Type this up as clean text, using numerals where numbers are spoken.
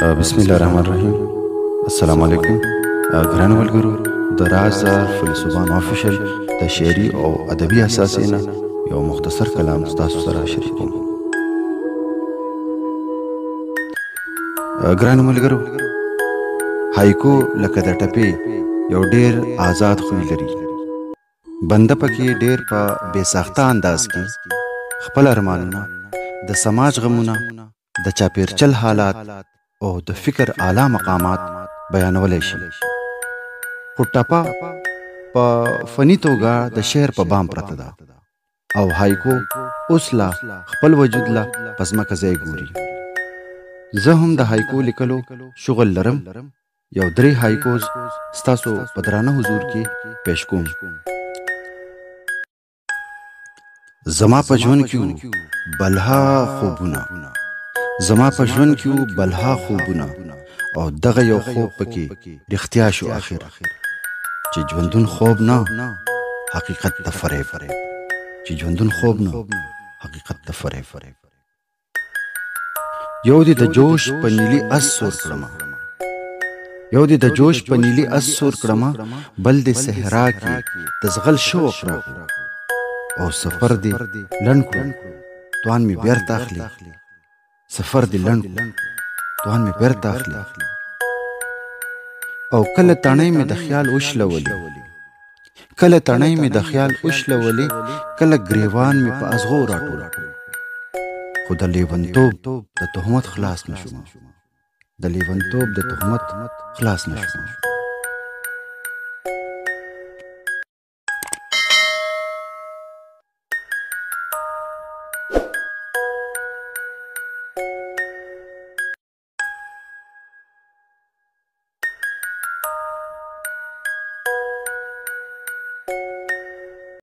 بسم الله الرحمن الرحیم. السلام علیکم ګرانو ملګرو، د رازدار فیلسوفان آفیشل د شعري او ادبي اساسې نه یو مختصر کلام ستاسو سره شریکوم. ګرانو ملګرو، هایکو لکه د ټپې یو ډیر آزاد خوی لري. بنده پکې ډیر په بې ساخته انداز کې خپل ارمانونه، د سماج غمونه، د چاپیرچل حالات او د فکر اعلی مقامات بیانولی شي. خو ټپه په فني توګه د شعر په بام پرته ده او هایکو اوس لا خپل وجود لا په ځمکه ځای ګوري. زه هم د هایکو لیکلو شغل لرم. یو 3 هایکوز ستاسو په درانه حضور کې پیش کوم. زما په ژوند کې بلها خوبونه، زما په ژوند کې بلها خوبونه، او دغه یو خوب پکې رښتیا شو اخر، چې ژوندون خوب نه حقیقت ته فریب، چې ژوندون خوب نه حقیقت ته فریب. یو دې د جوش په نیلی اس سور کړمه، یو دې د جوش په نیلی اس سور کړمه، بل دې صحرا کې د زغل شوق راغو، او سفر دې لنډ کړو توان مې بیرته اخلي، سفر دې لنډ کړو توان مې بیرته اخلي. او کله تڼۍ مې د خیال وشلولې، کله تڼۍ مې د خیال وشلولې، کله ګریوان مې په ازغو راټول کړ. خو د لیونتوب د تهمت خلاص نشوم، د لیونتوب د تهمت خلاص نشوم.